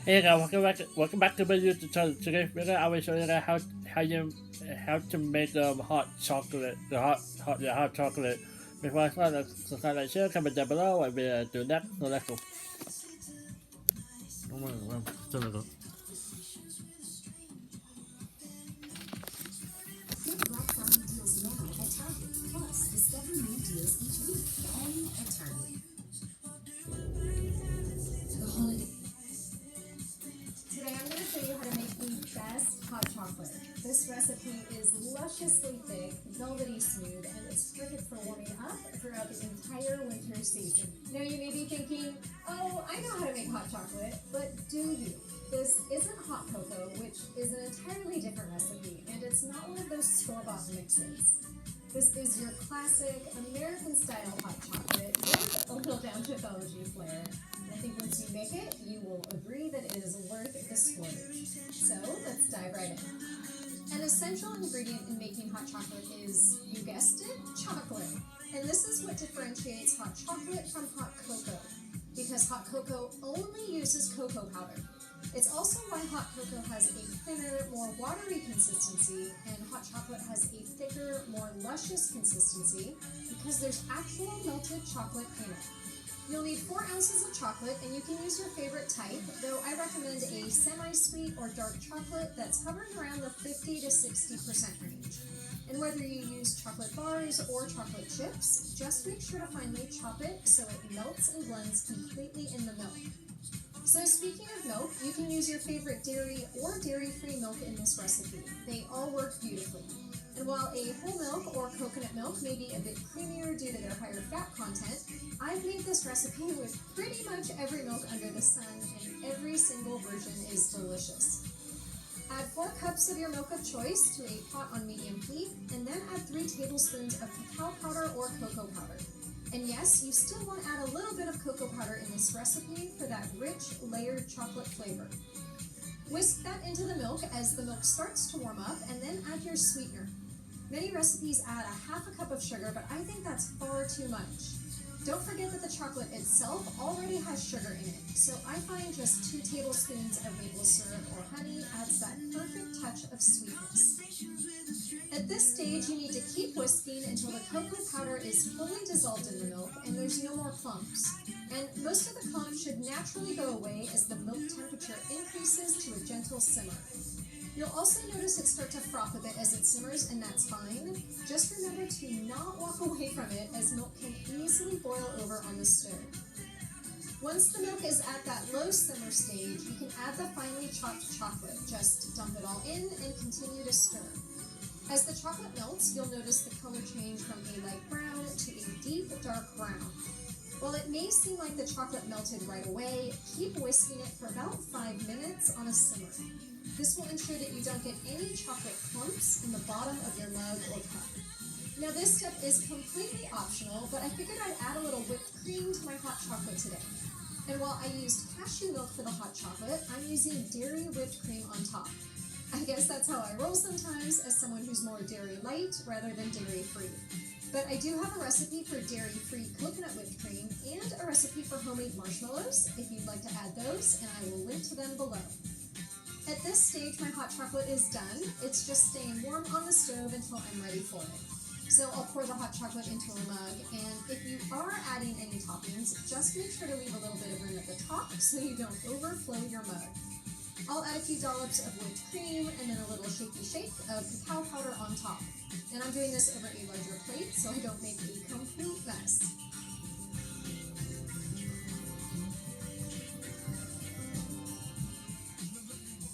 Hey guys, welcome back to my YouTube channel. Today I will show you guys how to make hot chocolate, the hot chocolate. Before I start, subscribe and share, comment down below, and we'll do that. So let's go. Get Black Friday deals now at Target. Plus, discover new deals each week, only at Target. The holiday. Today I'm going to show you how to make the best hot chocolate. This recipe is lusciously thick, velvety smooth, and it's perfect for warming up throughout the entire winter season. Now you may be thinking, oh, I know how to make hot chocolate, but do you? This isn't hot cocoa, which is an entirely different recipe, and it's not one of those store-bought mixes. This is your classic American-style hot chocolate with a little down-to-ethology flair. I think once you make it, you will agree that it is worth the splurge. So let's dive right in. An essential ingredient in making hot chocolate is, you guessed it, chocolate. And this is what differentiates hot chocolate from hot cocoa, because hot cocoa only uses cocoa powder. It's also why hot cocoa has a thinner, more watery consistency, and hot chocolate has a thicker, more luscious consistency, because there's actual melted chocolate in it. You'll need 4 ounces of chocolate, and you can use your favorite type, though I recommend a semi-sweet or dark chocolate that's hovering around the 50 to 60% range. And whether you use chocolate bars or chocolate chips, just make sure to finely chop it so it melts and blends completely in the milk. So speaking of milk, you can use your favorite dairy or dairy-free milk in this recipe. They all work beautifully. And while a whole milk or coconut milk may be a bit creamier due to their higher fat content, I've made this recipe with pretty much every milk under the sun, and every single version is delicious. Add 4 cups of your milk of choice to a pot on medium heat, and then add 3 tablespoons of cacao powder or cocoa powder. And yes, you still want to add a little bit of cocoa powder in this recipe for that rich, layered chocolate flavor. Whisk that into the milk as the milk starts to warm up, and then add your sweetener. Many recipes add a half a cup of sugar, but I think that's far too much. Don't forget that the chocolate itself already has sugar in it, so I find just 2 tablespoons of maple syrup or honey adds that perfect touch of sweetness. At this stage, you need to keep whisking until the cocoa powder is fully dissolved in the milk and there's no more clumps. And most of the clumps should naturally go away as the milk temperature increases to a gentle simmer. You'll also notice it start to froth a bit as it simmers, and that's fine. Just remember to not walk away from it, as milk can easily boil over on the stove. Once the milk is at that low simmer stage, you can add the finely chopped chocolate. Just dump it all in and continue to stir. As the chocolate melts, you'll notice the color change from a light brown to a deep dark brown. While it may seem like the chocolate melted right away, keep whisking it for about 5 minutes on a simmer. This will ensure that you don't get any chocolate clumps in the bottom of your mug or cup. Now this step is completely optional, but I figured I'd add a little whipped cream to my hot chocolate today. And while I used cashew milk for the hot chocolate, I'm using dairy whipped cream on top. I guess that's how I roll sometimes, as someone who's more dairy light rather than dairy free. But I do have a recipe for dairy-free coconut whipped cream and a recipe for homemade marshmallows if you'd like to add those, and I will link to them below. At this stage, my hot chocolate is done. It's just staying warm on the stove until I'm ready for it. So I'll pour the hot chocolate into a mug, and if you are adding any toppings, just make sure to leave a little bit of room at the top so you don't overflow your mug. I'll add a few dollops of whipped cream and then a little shaky shake of cacao powder on top. And I'm doing this over a larger plate so I don't make a complete mess.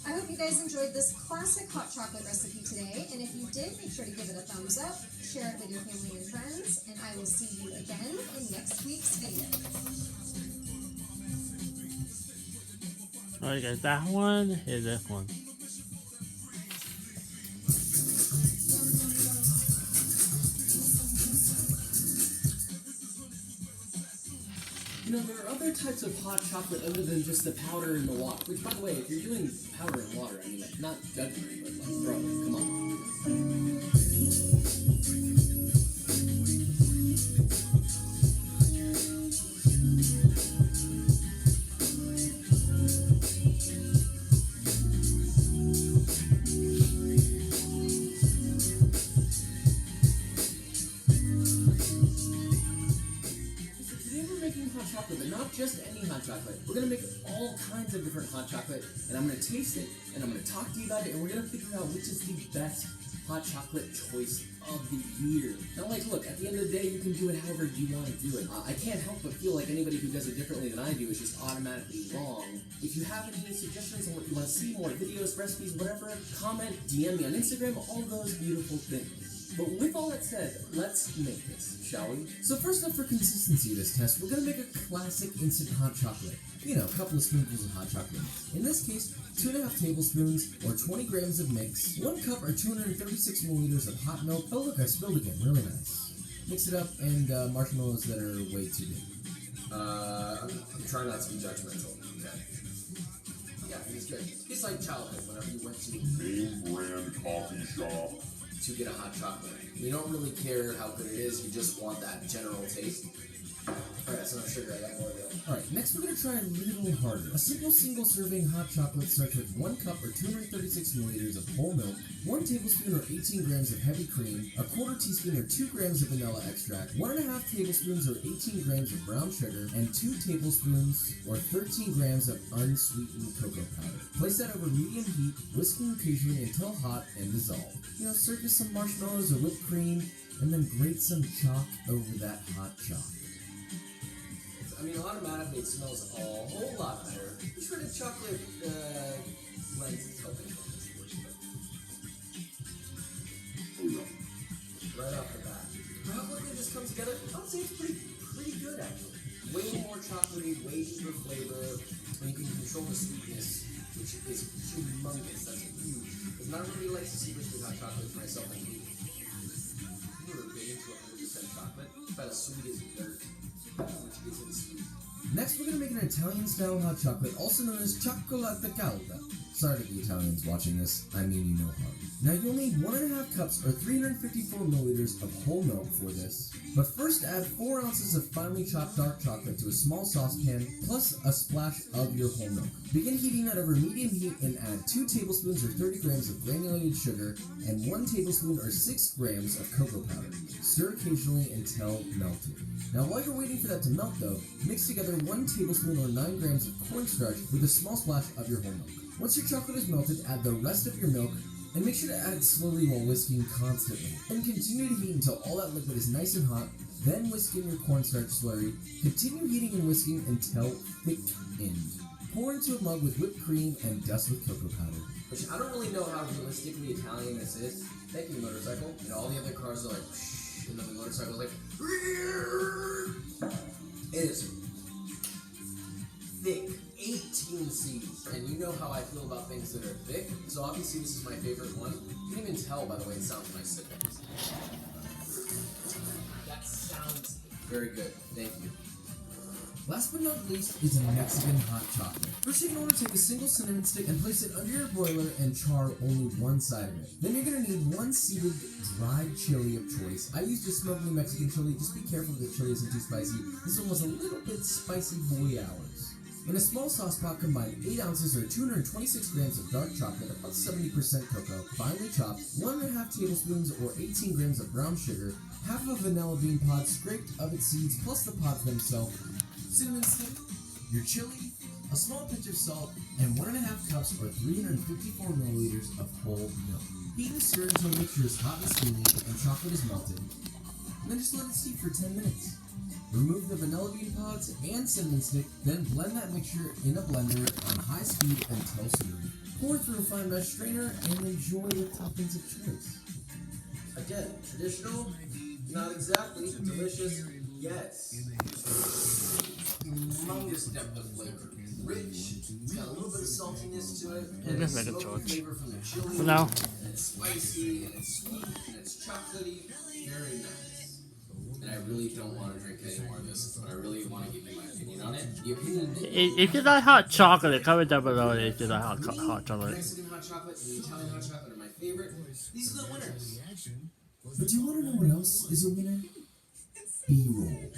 I hope you guys enjoyed this classic hot chocolate recipe today, and if you did, make sure to give it a thumbs up, share it with your family and friends, and I will see you again in next week's video. Alright guys, that one is this one. You know, there are other types of hot chocolate other than just the powder and the water. Which, by the way, if you're doing powder and water, I mean, like, not judging me, but like, bro, come on. chocolate. We're gonna make all kinds of different hot chocolate, and I'm gonna taste it, and I'm gonna talk to you about it, and we're gonna figure out which is the best hot chocolate choice of the year. Now, like, look, at the end of the day, you can do it however you want to do it. I can't help but feel like anybody who does it differently than I do is just automatically wrong. If you have any suggestions on what you want to see, more videos, recipes, whatever, comment, DM me on Instagram, all those beautiful things. But with all that said, let's make this, shall we? So first up, for consistency of this test, we're gonna make a classic instant hot chocolate. You know, a couple of spoonfuls of hot chocolate mix. In this case, 2.5 tablespoons or 20 grams of mix, 1 cup or 236 milliliters of hot milk. Oh look, I spilled again, really nice. Mix it up, and marshmallows that are way too big. I'm trying not to be judgmental. Okay. Yeah, it's good. It's like childhood, whenever you went to Name brand coffee shop. to get a hot chocolate. You don't really care how good it is, you just want that general taste. Alright, so no sugar, I got more available. Alright, next we're going to try a little harder. A simple single serving hot chocolate starts with 1 cup or 236 milliliters of whole milk, 1 tablespoon or 18 grams of heavy cream, a quarter teaspoon or 2 grams of vanilla extract, 1.5 tablespoons or 18 grams of brown sugar, and 2 tablespoons or 13 grams of unsweetened cocoa powder. Place that over medium heat, whisking occasionally until hot and dissolve. You know, serve with some marshmallows or whipped cream, and then grate some chalk over that hot chalk. I mean, automatically it smells a whole lot better. The shredded chocolate lends itself into this worse, but right off the bat, for how quickly this comes together, I would say it's pretty good actually. Way more chocolatey, way deeper flavor, and you can control the sweetness, which is humongous. That's huge. Because not everybody likes to see sweet hot chocolate, myself included. If you were big into 100% chocolate, it's about as sweet as dirt. Which gets in sweet. Next, we're going to make an Italian-style hot chocolate, also known as cioccolata calda. Sorry to the Italians watching this, I mean you know harm. Now you'll need 1.5 cups or 354 milliliters of whole milk for this. But first add 4 ounces of finely chopped dark chocolate to a small saucepan, plus a splash of your whole milk. Begin heating that over medium heat and add 2 tablespoons or 30 grams of granulated sugar and 1 tablespoon or 6 grams of cocoa powder. Stir occasionally until melted. Now while you're waiting for that to melt though, mix together 1 tablespoon or 9 grams of cornstarch with a small splash of your whole milk. Once your chocolate is melted, add the rest of your milk, and make sure to add it slowly while whisking constantly. Then continue to heat until all that liquid is nice and hot, then whisk in your cornstarch slurry. Continue heating and whisking until thickened. Pour into a mug with whipped cream and dust with cocoa powder. Which I don't really know how realistically Italian this is. Thank you, motorcycle. You know, all the other cars are like, whoosh, and then the motorcycle is like, it is thick, 18 C's. And you know how I feel about things that are thick, so obviously this is my favorite one. You can even tell by the way it sounds when I sit there. That sounds very good. Thank you. Last but not least is a Mexican hot chocolate. First you're going to take a single cinnamon stick and place it under your broiler and char only one side of it. Then you're going to need 1 seeded dried chili of choice. I used a smoky Mexican chili, just be careful the chili isn't too spicy. This one was a little bit spicy boy hours. In a small sauce pot, combine 8 ounces or 226 grams of dark chocolate, about 70% cocoa, finely chopped, 1.5 tablespoons or 18 grams of brown sugar, half of a vanilla bean pod scraped of its seeds plus the pods themselves, cinnamon stick, your chili, a small pinch of salt, and 1.5 cups or 354 milliliters of whole milk. Heat and stir until the mixture is hot and steamy and chocolate is melted. And then just let it steep for 10 minutes. Remove the vanilla bean pods and cinnamon stick, then blend that mixture in a blender on high speed until smooth. Pour through a fine mesh strainer and enjoy with toppings of choice. Again, traditional, not exactly delicious, yes. Humongous depth of flavor. Rich, it's got a little bit of saltiness to it, and Just it's make a smoky torch. flavor from the chili, For now. and it's spicy, and it's sweet, and it's chocolatey, very nice. And I really don't want to drink any more of this, but I really want to give you my opinion on it. The opinion If you like hot chocolate, comment down below if you like hot chocolate. Mexican hot chocolate and the Italian hot chocolate are my favorite. These are the winners. But do you want to know what else is a winner? B-roll.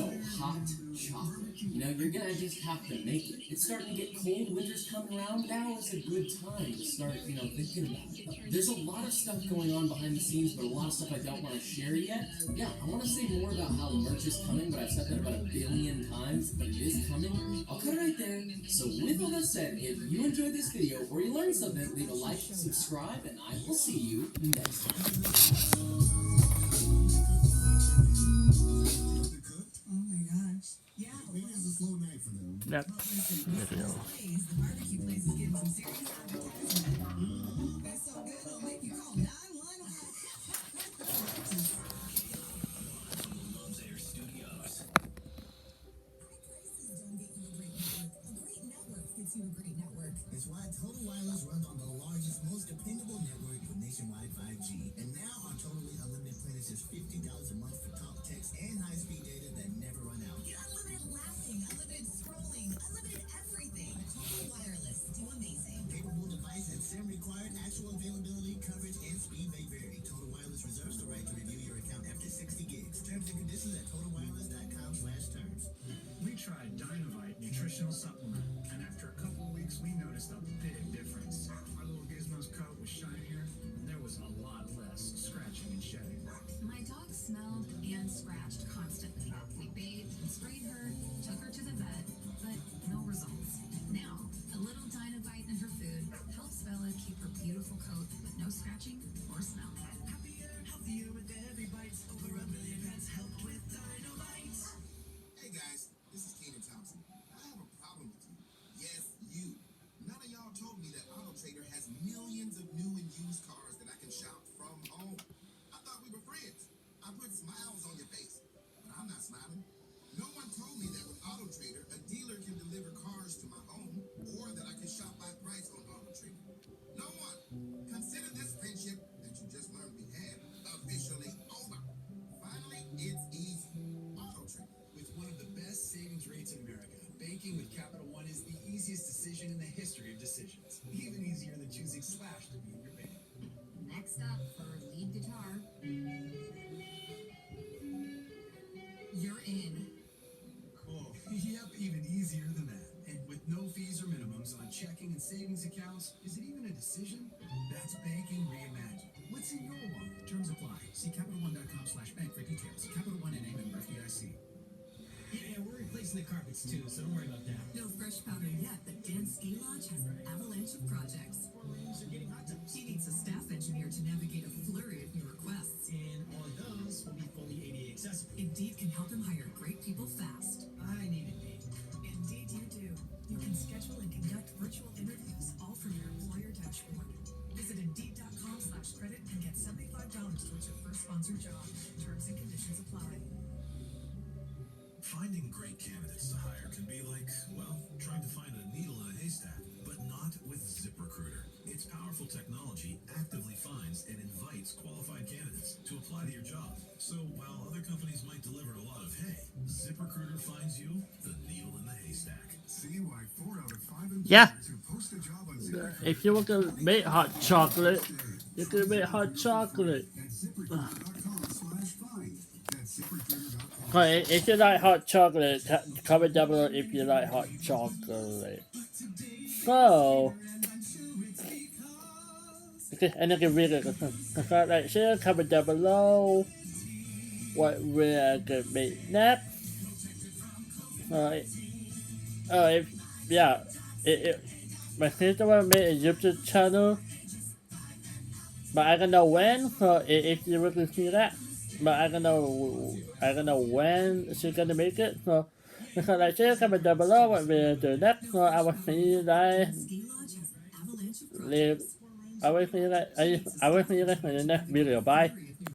So, hot chocolate. You know, you're gonna just have to make it. It's starting to get cold, winter's coming around. Now is a good time to start, thinking about it. There's a lot of stuff going on behind the scenes, but a lot of stuff I don't want to share yet. Yeah, I want to say more about how merch is coming, but I've said that about 1 billion times, but it is coming. I'll cut it right there. So with all that said, if you enjoyed this video or you learned something, leave a like, subscribe, and I will see you next time. Next video. It's why Total Wireless runs on the largest, most dependable network with nationwide 5G. And now our totally unlimited plan is just $50 a month for talk, text, and high-speed data that never run out. Get unlimited laughing, unlimited scrolling, unlimited everything. Total Wireless. Do amazing. Capable device and SIM required. Actual availability, coverage, and speed may vary. Total Wireless reserves the right to review your account after 60 gigs. Terms and conditions at totalwireless.com/terms. We tried Dynovite nutritional supplement, and after a couple of weeks, we noticed a big difference. Our little Gizmo's coat was shinier, and there was a lot less scratching and shedding. My dog smelled and scratched constantly. We bathed and sprayed her, took her to the vet, but no results. Now, a little Dynovite in her food helps Bella keep her beautiful coat with no scratching or smell. Happier, healthier with every bite. Over 1 million pets helped with Dynovite. Hey guys, this is Keenan Thompson. I have a problem with you. Yes, you. None of y'all told me that AutoTrader has millions of new and used cars that I can shop from home. I thought we were friends. I put smiles on your face, but I'm not smiling. No one told me that with AutoTrader, a dealer can deliver cars to my home, or that I can shop by price on AutoTrader. No one. Consider this friendship that you just learned we had officially over. Finally, it's easy. AutoTrader. With one of the best savings rates in America, banking with Capital One is the easiest decision in the history of decisions. Even easier than choosing Slash to be in your band. Next up for lead guitar. You're in. Cool. Yep, even easier than that. And with no fees or minimums on checking and savings accounts, is it even a decision? That's banking reimagined. What's in your wallet? Terms apply. See CapitalOne.com/bank for details. Capital One NA member FDIC. Yeah, we're replacing the carpets too, so don't worry about that. No fresh powder yet, but Dan's Ski Lodge has an avalanche of projects. Our rooms are getting hot tubs. He needs a staff engineer to navigate a flurry of new requests. And all of those will be fully ADA accessible. Indeed can help him hire great people fast. I need Indeed. Indeed you do. You can schedule and conduct virtual interviews, all from your employer dashboard. Visit Indeed.com/credit and get $75 towards your first sponsored job. Terms and conditions apply. Finding great candidates to hire can be like, well, trying to find a needle in a haystack, but not with ZipRecruiter. Its powerful technology actively finds and invites qualified candidates to apply to your job. So while other companies might deliver a lot of hay, ZipRecruiter finds you the needle in the haystack. See why 4 out of 5 employers Yeah. who post a job on ZipRecruiter If you want to make hot chocolate, you can make hot chocolate. at ZipRecruiter.com/find. That's ZipRecruiter.com. Okay, if you like hot chocolate, comment down below if you like hot chocolate. So, okay, and you can read it. Like, share, comment down below what we're gonna make next. My sister will make a YouTube channel, but I don't know when. So if you want to see that, but I don't know when she's gonna make it. So like, share, comment down below what we'll do next. So I will see you guys. Ski Lodge has an avalanche of I will see you guys in the next video. Bye.